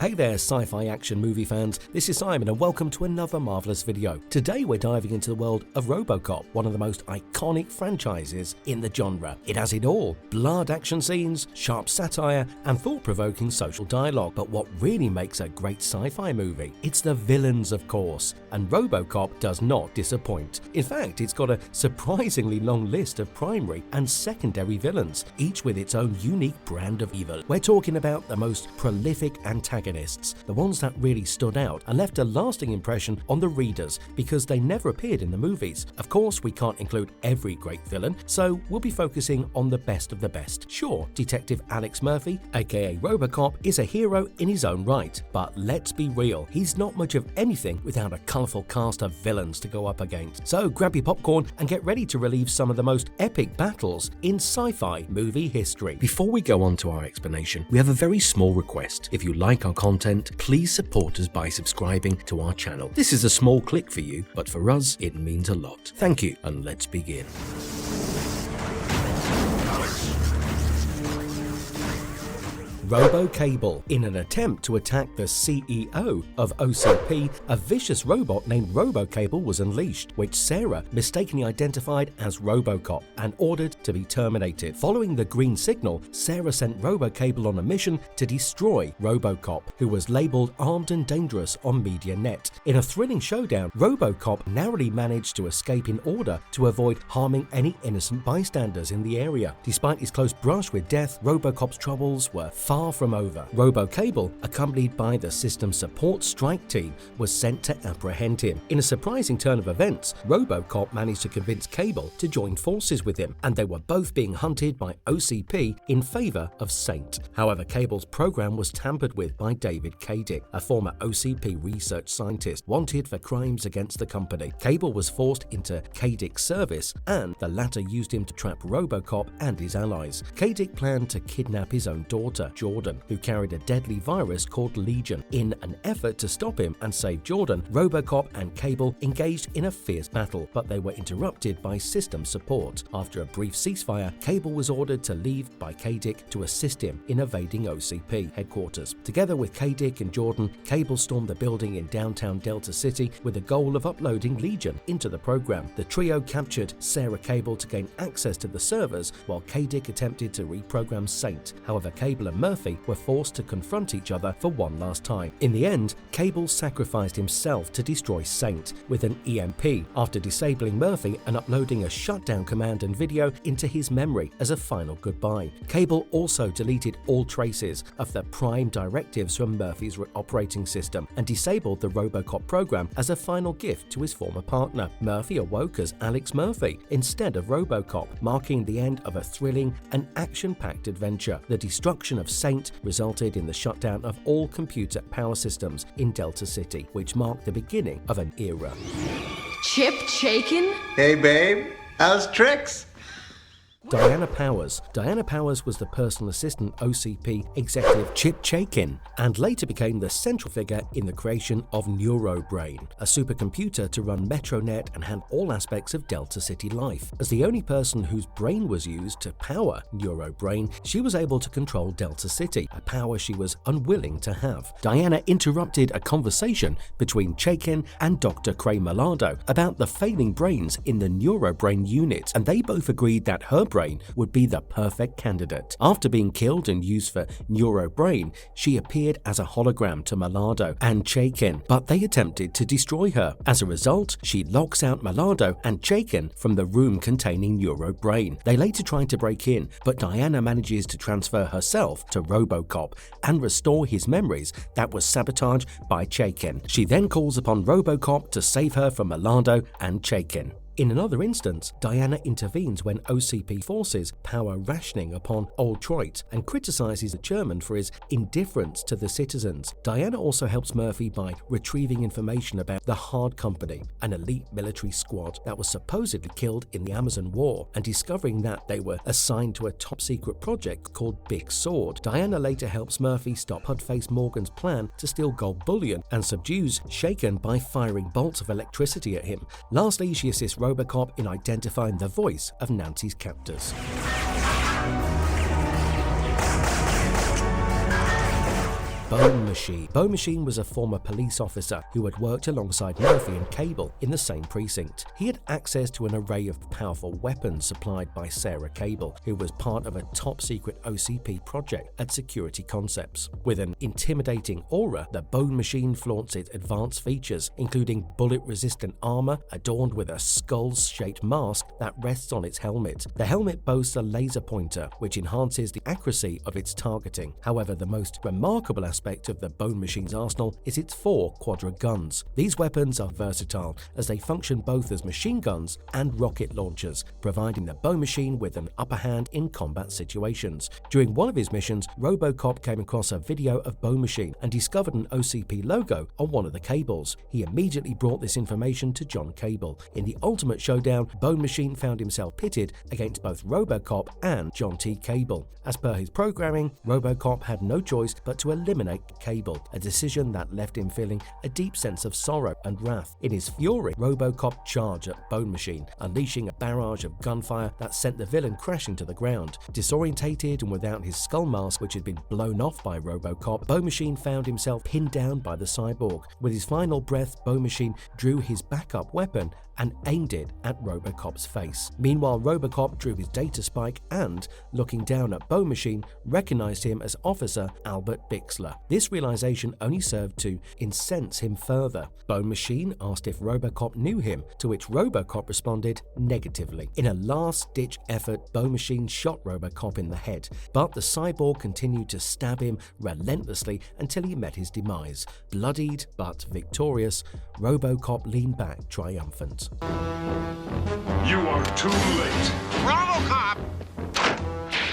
Hey there, sci-fi action movie fans, this is Simon and welcome to another marvelous video. Today we're diving into the world of Robocop, one of the most iconic franchises in the genre. It has it all: blood action scenes, sharp satire, and thought-provoking social dialogue. But what really makes a great sci-fi movie? It's the villains, of course, and Robocop does not disappoint. In fact, it's got a surprisingly long list of primary and secondary villains, each with its own unique brand of evil. We're talking about the most prolific antagonists, the ones that really stood out and left a lasting impression on the readers because they never appeared in the movies. Of course, we can't include every great villain, so we'll be focusing on the best of the best. Sure, Detective Alex Murphy, aka Robocop, is a hero in his own right, but let's be real, he's not much of anything without a colourful cast of villains to go up against. So grab your popcorn and get ready to relive some of the most epic battles in sci-fi movie history. Before we go on to our explanation, we have a very small request. If you like our content, please support us by subscribing to our channel. This is a small click for you, but for us, it means a lot. Thank you, and let's begin. RoboCable. In an attempt to attack the CEO of OCP, a vicious robot named RoboCable was unleashed, which Sarah mistakenly identified as Robocop and ordered to be terminated. Following the green signal, Sarah sent RoboCable on a mission to destroy Robocop, who was labeled armed and dangerous on MediaNet. In a thrilling showdown, Robocop narrowly managed to escape in order to avoid harming any innocent bystanders in the area. Despite his close brush with death, Robocop's troubles were far from over. RoboCable, accompanied by the system support strike team, was sent to apprehend him. In a surprising turn of events, Robocop managed to convince Cable to join forces with him, and they were both being hunted by OCP in favor of Saint. However, Cable's program was tampered with by David Kadick, a former OCP research scientist wanted for crimes against the company. Cable was forced into Kadick's service, and the latter used him to trap Robocop and his allies. Kadick planned to kidnap his own daughter, Jordan, who carried a deadly virus called Legion. In an effort to stop him and save Jordan, Robocop and Cable engaged in a fierce battle, but they were interrupted by system support. After a brief ceasefire, Cable was ordered to leave by Kadick to assist him in evading OCP headquarters. Together with Kadick and Jordan, Cable stormed the building in downtown Delta City with the goal of uploading Legion into the program. The trio captured Sarah Cable to gain access to the servers, while Kadick attempted to reprogram Saint. However, Cable and Murphy were forced to confront each other for one last time. In the end, Cable sacrificed himself to destroy Saint with an EMP after disabling Murphy and uploading a shutdown command and video into his memory as a final goodbye. Cable also deleted all traces of the prime directives from Murphy's operating system and disabled the Robocop program as a final gift to his former partner. Murphy awoke as Alex Murphy instead of Robocop, marking the end of a thrilling and action-packed adventure. The destruction of Saint resulted in the shutdown of all computer power systems in Delta City, which marked the beginning of an era. Chip Chaikin? Hey babe, how's tricks? Diana Powers. Diana Powers was the personal assistant OCP executive Chip Chaikin and later became the central figure in the creation of NeuroBrain, a supercomputer to run MetroNet and handle all aspects of Delta City life. As the only person whose brain was used to power NeuroBrain, she was able to control Delta City, a power she was unwilling to have. Diana interrupted a conversation between Chaikin and Dr. Cray Malado about the failing brains in the NeuroBrain unit, and they both agreed that her brain would be the perfect candidate. After being killed and used for NeuroBrain, she appeared as a hologram to Malado and Chaikin, but they attempted to destroy her. As a result, she locks out Malado and Chaikin from the room containing NeuroBrain. They later try to break in, but Diana manages to transfer herself to Robocop and restore his memories that was sabotaged by Chaikin. She then calls upon Robocop to save her from Malado and Chaikin. In another instance, Diana intervenes when OCP forces power rationing upon Old Troit and criticizes the chairman for his indifference to the citizens. Diana also helps Murphy by retrieving information about the Hard Company, an elite military squad that was supposedly killed in the Amazon War, and discovering that they were assigned to a top-secret project called Big Sword. Diana later helps Murphy stop Hudface Morgan's plan to steal gold bullion and subdues Chaikin by firing bolts of electricity at him. Lastly, she assists Robocop in identifying the voice of Nancy's captors. Bone Machine. Bone Machine was a former police officer who had worked alongside Murphy and Cable in the same precinct. He had access to an array of powerful weapons supplied by Sarah Cable, who was part of a top-secret OCP project at Security Concepts. With an intimidating aura, the Bone Machine flaunts its advanced features, including bullet-resistant armor adorned with a skull-shaped mask that rests on its helmet. The helmet boasts a laser pointer, which enhances the accuracy of its targeting. However, the most remarkable aspect of the Bone Machine's arsenal is its 4 quadra guns. These weapons are versatile, as they function both as machine guns and rocket launchers, providing the Bone Machine with an upper hand in combat situations. During one of his missions, RoboCop came across a video of Bone Machine and discovered an OCP logo on one of the cables. He immediately brought this information to John Cable. In the ultimate showdown, Bone Machine found himself pitted against both RoboCop and John T. Cable. As per his programming, RoboCop had no choice but to eliminate Cable, a decision that left him feeling a deep sense of sorrow and wrath. In his fury, RoboCop charged at Bone Machine, unleashing a barrage of gunfire that sent the villain crashing to the ground. Disorientated and without his skull mask, which had been blown off by RoboCop, Bone Machine found himself pinned down by the cyborg. With his final breath, Bone Machine drew his backup weapon and aimed it at RoboCop's face. Meanwhile, RoboCop drew his data spike and, looking down at Bone Machine, recognized him as Officer Albert Bixler. This realization only served to incense him further. Bone Machine asked if RoboCop knew him, to which RoboCop responded negatively. In a last-ditch effort, Bone Machine shot RoboCop in the head, but the cyborg continued to stab him relentlessly until he met his demise. Bloodied but victorious, RoboCop leaned back triumphant. You are too late. RoboCop!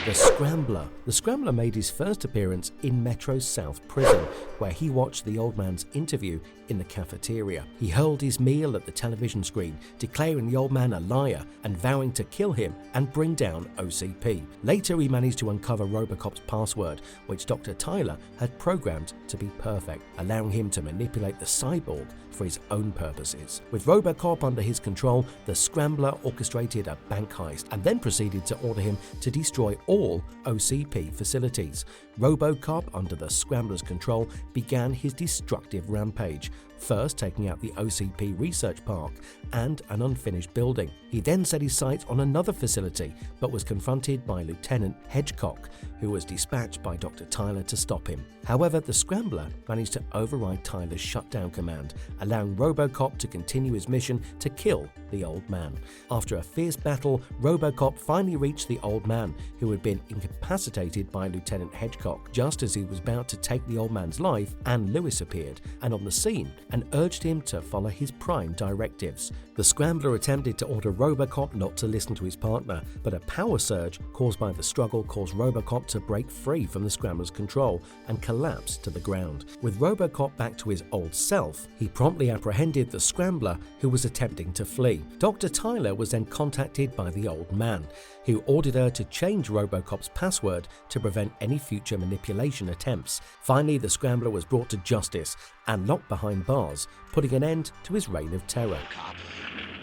The Scrambler. The Scrambler made his first appearance in Metro's South Prison, where he watched the old man's interview in the cafeteria. He hurled his meal at the television screen, declaring the old man a liar and vowing to kill him and bring down OCP. Later, he managed to uncover RoboCop's password, which Dr. Tyler had programmed to be perfect, allowing him to manipulate the cyborg for his own purposes. With RoboCop under his control, the Scrambler orchestrated a bank heist and then proceeded to order him to destroy all OCP facilities. RoboCop, under the Scrambler's control, began his destructive rampage, first taking out the OCP research park and an unfinished building. He then set his sights on another facility, but was confronted by Lieutenant Hedgecock, who was dispatched by Dr. Tyler to stop him. However, the Scrambler managed to override Tyler's shutdown command, allowing RoboCop to continue his mission to kill the old man. After a fierce battle, RoboCop finally reached the old man, who had been incapacitated by Lieutenant Hedgecock. Just as he was about to take the old man's life, Anne Lewis appeared and on the scene and urged him to follow his prime directives. The Scrambler attempted to order RoboCop not to listen to his partner, but a power surge caused by the struggle caused RoboCop to break free from the Scrambler's control and collapse to the ground. With RoboCop back to his old self, he promptly apprehended the Scrambler, who was attempting to flee. Dr. Tyler was then contacted by the old man, who ordered her to change RoboCop's password to prevent any future manipulation attempts. Finally, the Scrambler was brought to justice and locked behind bars, putting an end to his reign of terror.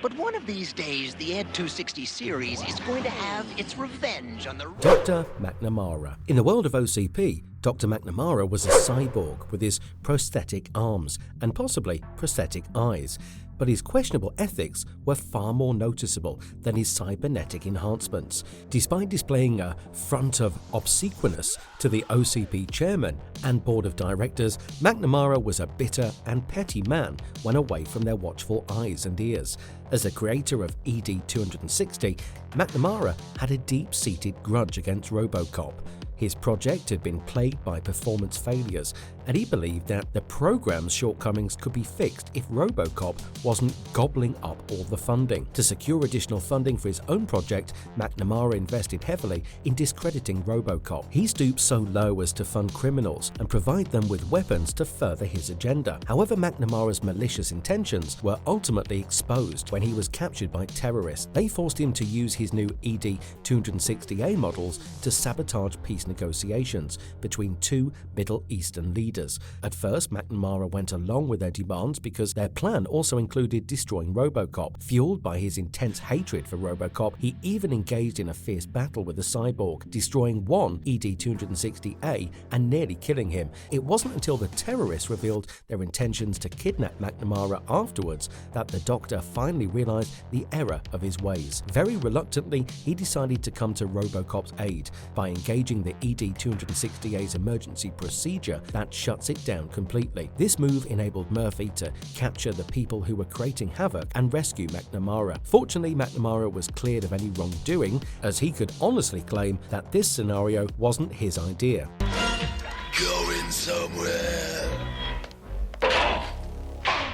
But one of these days, the Ed 260 series is going to have its revenge on the... Dr. McNamara. In the world of OCP, Dr. McNamara was a cyborg with his prosthetic arms and possibly prosthetic eyes. But his questionable ethics were far more noticeable than his cybernetic enhancements. Despite displaying a front of obsequiousness to the OCP chairman and board of directors, McNamara was a bitter and petty man when away from their watchful eyes and ears. As the creator of ED-260, McNamara had a deep-seated grudge against RoboCop. His project had been plagued by performance failures, and he believed that the program's shortcomings could be fixed if RoboCop wasn't gobbling up all the funding. To secure additional funding for his own project, McNamara invested heavily in discrediting RoboCop. He stooped so low as to fund criminals and provide them with weapons to further his agenda. However, McNamara's malicious intentions were ultimately exposed when he was captured by terrorists. They forced him to use his new ED-260A models to sabotage peace negotiations between two Middle Eastern leaders. leaders. At first, McNamara went along with their demands because their plan also included destroying RoboCop. Fueled by his intense hatred for RoboCop, he even engaged in a fierce battle with the cyborg, destroying one ED-260A and nearly killing him. It wasn't until the terrorists revealed their intentions to kidnap McNamara afterwards that the Doctor finally realized the error of his ways. Very reluctantly, he decided to come to RoboCop's aid by engaging the ED-260A's emergency procedure that shuts it down completely. This move enabled Murphy to capture the people who were creating havoc and rescue McNamara. Fortunately, McNamara was cleared of any wrongdoing, as he could honestly claim that this scenario wasn't his idea. Going somewhere.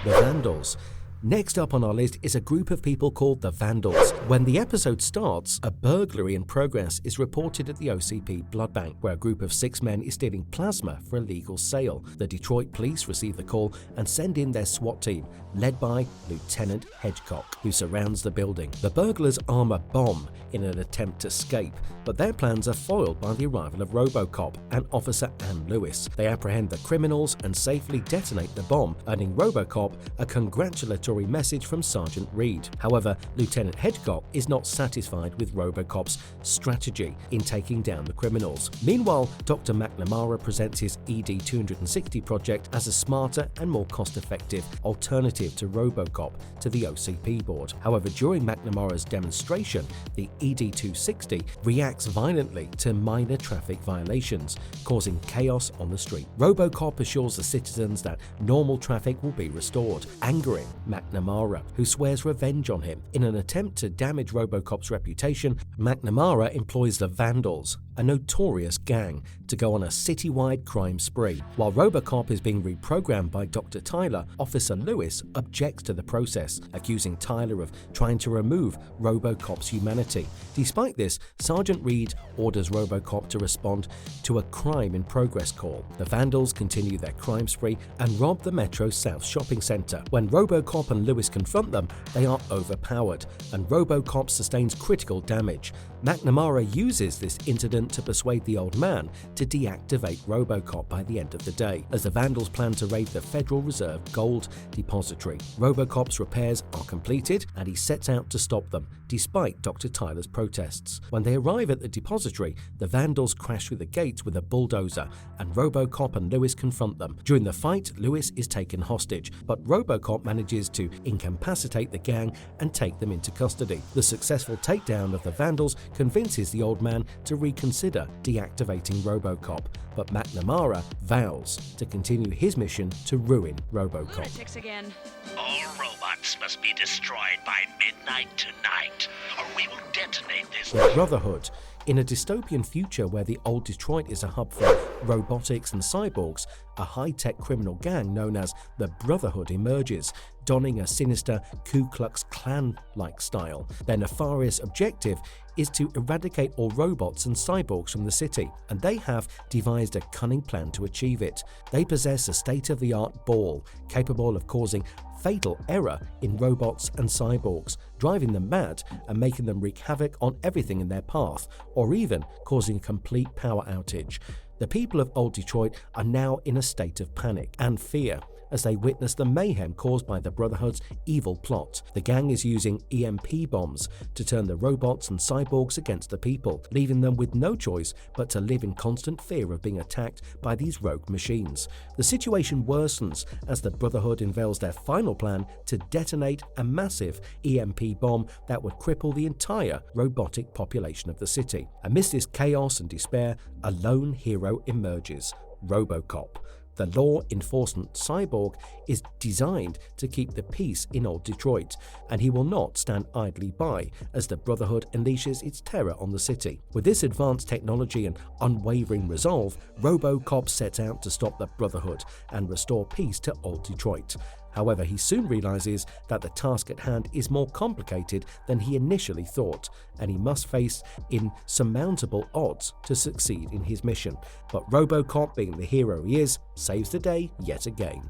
The Vandals. Next up on our list is a group of people called the Vandals. When the episode starts, a burglary in progress is reported at the OCP blood bank, where a group of 6 men is stealing plasma for illegal sale. The Detroit police receive the call and send in their SWAT team, led by Lieutenant Hedgecock, who surrounds the building. The burglars arm a bomb in an attempt to escape, but their plans are foiled by the arrival of RoboCop and Officer Ann Lewis. They apprehend the criminals and safely detonate the bomb, earning RoboCop a congratulatory message from Sergeant Reed. However, Lieutenant Hedgecock is not satisfied with RoboCop's strategy in taking down the criminals. Meanwhile, Dr. McNamara presents his ED-260 project as a smarter and more cost-effective alternative to RoboCop to the OCP board. However, during McNamara's demonstration, the ED-260 reacts violently to minor traffic violations, causing chaos on the street. RoboCop assures the citizens that normal traffic will be restored, angering McNamara, who swears revenge on him. In an attempt to damage RoboCop's reputation, McNamara employs the Vandals, a notorious gang, to go on a citywide crime spree. While RoboCop is being reprogrammed by Dr. Tyler, Officer Lewis objects to the process, accusing Tyler of trying to remove RoboCop's humanity. Despite this, Sergeant Reed orders RoboCop to respond to a crime in progress call. The Vandals continue their crime spree and rob the Metro South shopping center. When RoboCop and Lewis confront them, they are overpowered, and RoboCop sustains critical damage. McNamara uses this incident to persuade the old man to deactivate RoboCop by the end of the day, as the Vandals plan to raid the Federal Reserve Gold Depository. RoboCop's repairs are completed, and he sets out to stop them, despite Dr. Tyler's protests. When they arrive at the depository, the Vandals crash through the gates with a bulldozer, and RoboCop and Lewis confront them. During the fight, Lewis is taken hostage, but RoboCop manages to incapacitate the gang and take them into custody. The successful takedown of the Vandals convinces the old man to reconsider deactivating RoboCop, but McNamara vows to continue his mission to ruin RoboCop. Lunatics again. All robots must be destroyed by midnight tonight, or we will detonate this. The Brotherhood. In a dystopian future where the old Detroit is a hub for robotics and cyborgs, a high-tech criminal gang known as the Brotherhood emerges, donning a sinister Ku Klux Klan-like style. Their nefarious objective is to eradicate all robots and cyborgs from the city, and they have devised a cunning plan to achieve it. They possess a state-of-the-art ball capable of causing fatal error in robots and cyborgs, driving them mad and making them wreak havoc on everything in their path, or even causing a complete power outage. The people of Old Detroit are now in a state of panic and fear as they witness the mayhem caused by the Brotherhood's evil plot. The gang is using EMP bombs to turn the robots and cyborgs against the people, leaving them with no choice but to live in constant fear of being attacked by these rogue machines. The situation worsens as the Brotherhood unveils their final plan to detonate a massive EMP bomb that would cripple the entire robotic population of the city. Amidst this chaos and despair, a lone hero emerges: RoboCop. The law enforcement cyborg is designed to keep the peace in Old Detroit, and he will not stand idly by as the Brotherhood unleashes its terror on the city. With this advanced technology and unwavering resolve, RoboCop sets out to stop the Brotherhood and restore peace to Old Detroit. However, he soon realizes that the task at hand is more complicated than he initially thought, and he must face insurmountable odds to succeed in his mission. But RoboCop, being the hero he is, saves the day yet again.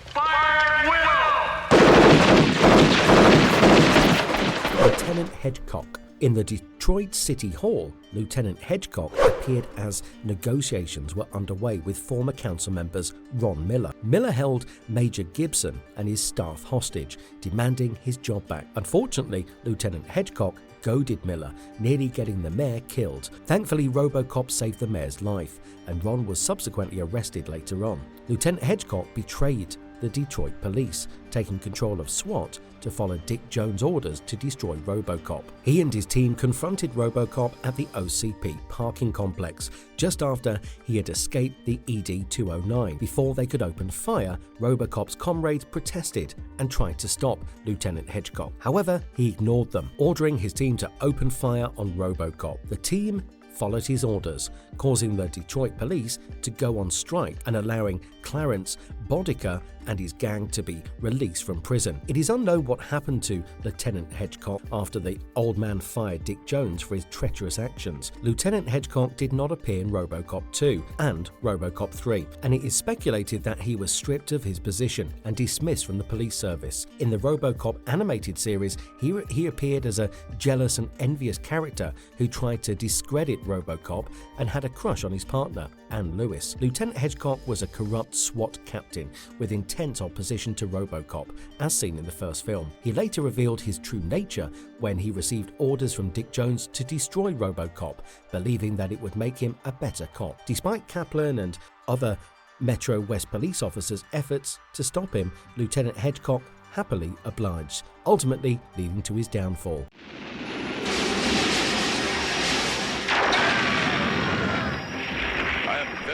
Fire at will! Lieutenant Hedgecock. In the Detroit City Hall, Lieutenant Hedgecock appeared as negotiations were underway with former council members Ron Miller. Miller held Major Gibson and his staff hostage, demanding his job back. Unfortunately, Lieutenant Hedgecock goaded Miller, nearly getting the mayor killed. Thankfully, RoboCop saved the mayor's life, and Ron was subsequently arrested later on. Lieutenant Hedgecock betrayed the Detroit police, taking control of SWAT to follow Dick Jones' orders to destroy RoboCop. He and his team confronted RoboCop at the OCP parking complex just after he had escaped the ED-209. Before they could open fire, RoboCop's comrades protested and tried to stop Lieutenant Hedgecock. However, he ignored them, ordering his team to open fire on RoboCop. The team followed his orders, causing the Detroit police to go on strike and allowing Clarence Bodica and his gang to be released from prison. It is unknown what happened to Lieutenant Hedgecock after the old man fired Dick Jones for his treacherous actions. Lieutenant Hedgecock did not appear in RoboCop 2 and RoboCop 3, and it is speculated that he was stripped of his position and dismissed from the police service. In the RoboCop animated series, he appeared as a jealous and envious character who tried to discredit RoboCop and had a crush on his partner, Anne Lewis. Lieutenant Hedgecock was a corrupt SWAT captain with intense opposition to RoboCop, as seen in the first film. He later revealed his true nature when he received orders from Dick Jones to destroy RoboCop, believing that it would make him a better cop. Despite Kaplan and other Metro West police officers' efforts to stop him, Lieutenant Hedgecock happily obliged, ultimately leading to his downfall.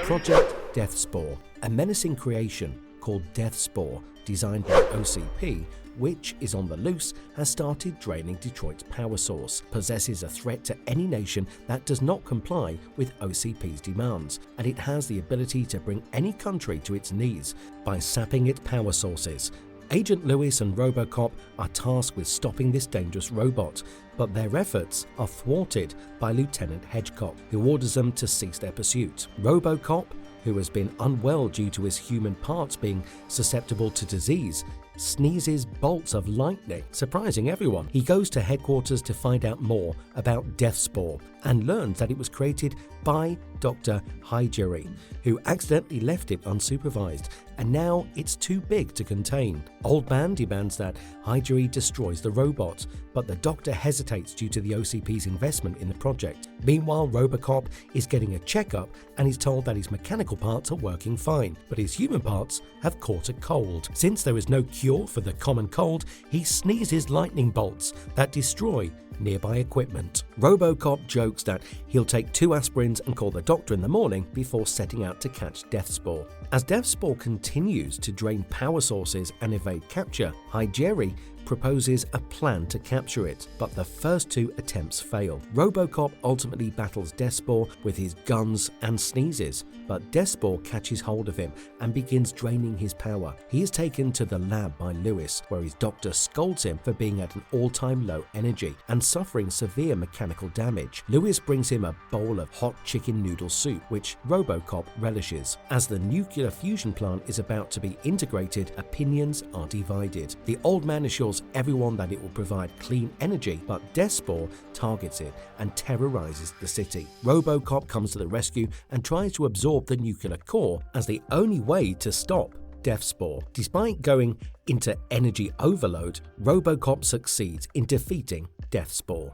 Project Death Spore, a menacing creation called Death Spore, designed by OCP, which is on the loose, has started draining Detroit's power source, possesses a threat to any nation that does not comply with OCP's demands, and it has the ability to bring any country to its knees by sapping its power sources. Agent Lewis and RoboCop are tasked with stopping this dangerous robot, but their efforts are thwarted by Lieutenant Hedgecock, who orders them to cease their pursuit. RoboCop, who has been unwell due to his human parts being susceptible to disease, sneezes bolts of lightning, surprising everyone. He goes to headquarters to find out more about Death Spore and learns that it was created by Dr. Hygeri, who accidentally left it unsupervised, and now it's too big to contain. Old Man demands that Hygeri destroys the robot, but the doctor hesitates due to the OCP's investment in the project. Meanwhile, RoboCop is getting a checkup and is told that his mechanical parts are working fine, but his human parts have caught a cold. Since there is no cure for the common cold, he sneezes lightning bolts that destroy nearby equipment. RoboCop jokes that he'll take 2 aspirins and call the doctor in the morning before setting out to catch Death Spore. As Death Spore continues to drain power sources and evade capture, Hygeri proposes a plan to capture it, but the first 2 attempts fail. RoboCop ultimately battles Death Spore with his guns and sneezes, but Death Spore catches hold of him and begins draining his power. He is taken to the lab by Lewis, where his doctor scolds him for being at an all-time low energy and suffering severe mechanical damage. Lewis brings him a bowl of hot chicken noodle soup, which RoboCop relishes. As the nuclear fusion plant is about to be integrated, opinions are divided. The old man assures everyone that it will provide clean energy, but Death Spore targets it and terrorizes the city. RoboCop comes to the rescue and tries to absorb the nuclear core as the only way to stop Death Spore. Despite going into energy overload, RoboCop succeeds in defeating Death Spore.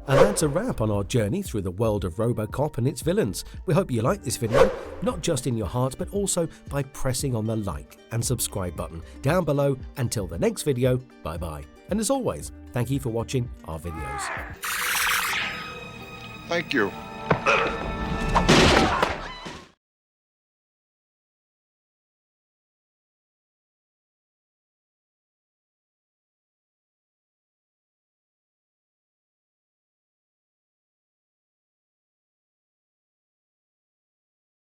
And that's a wrap on our journey through the world of RoboCop and its villains. We hope you like this video, not just in your heart, but also by pressing on the like and subscribe button down below. Until the next video, bye bye. And as always, thank you for watching our videos. Thank you.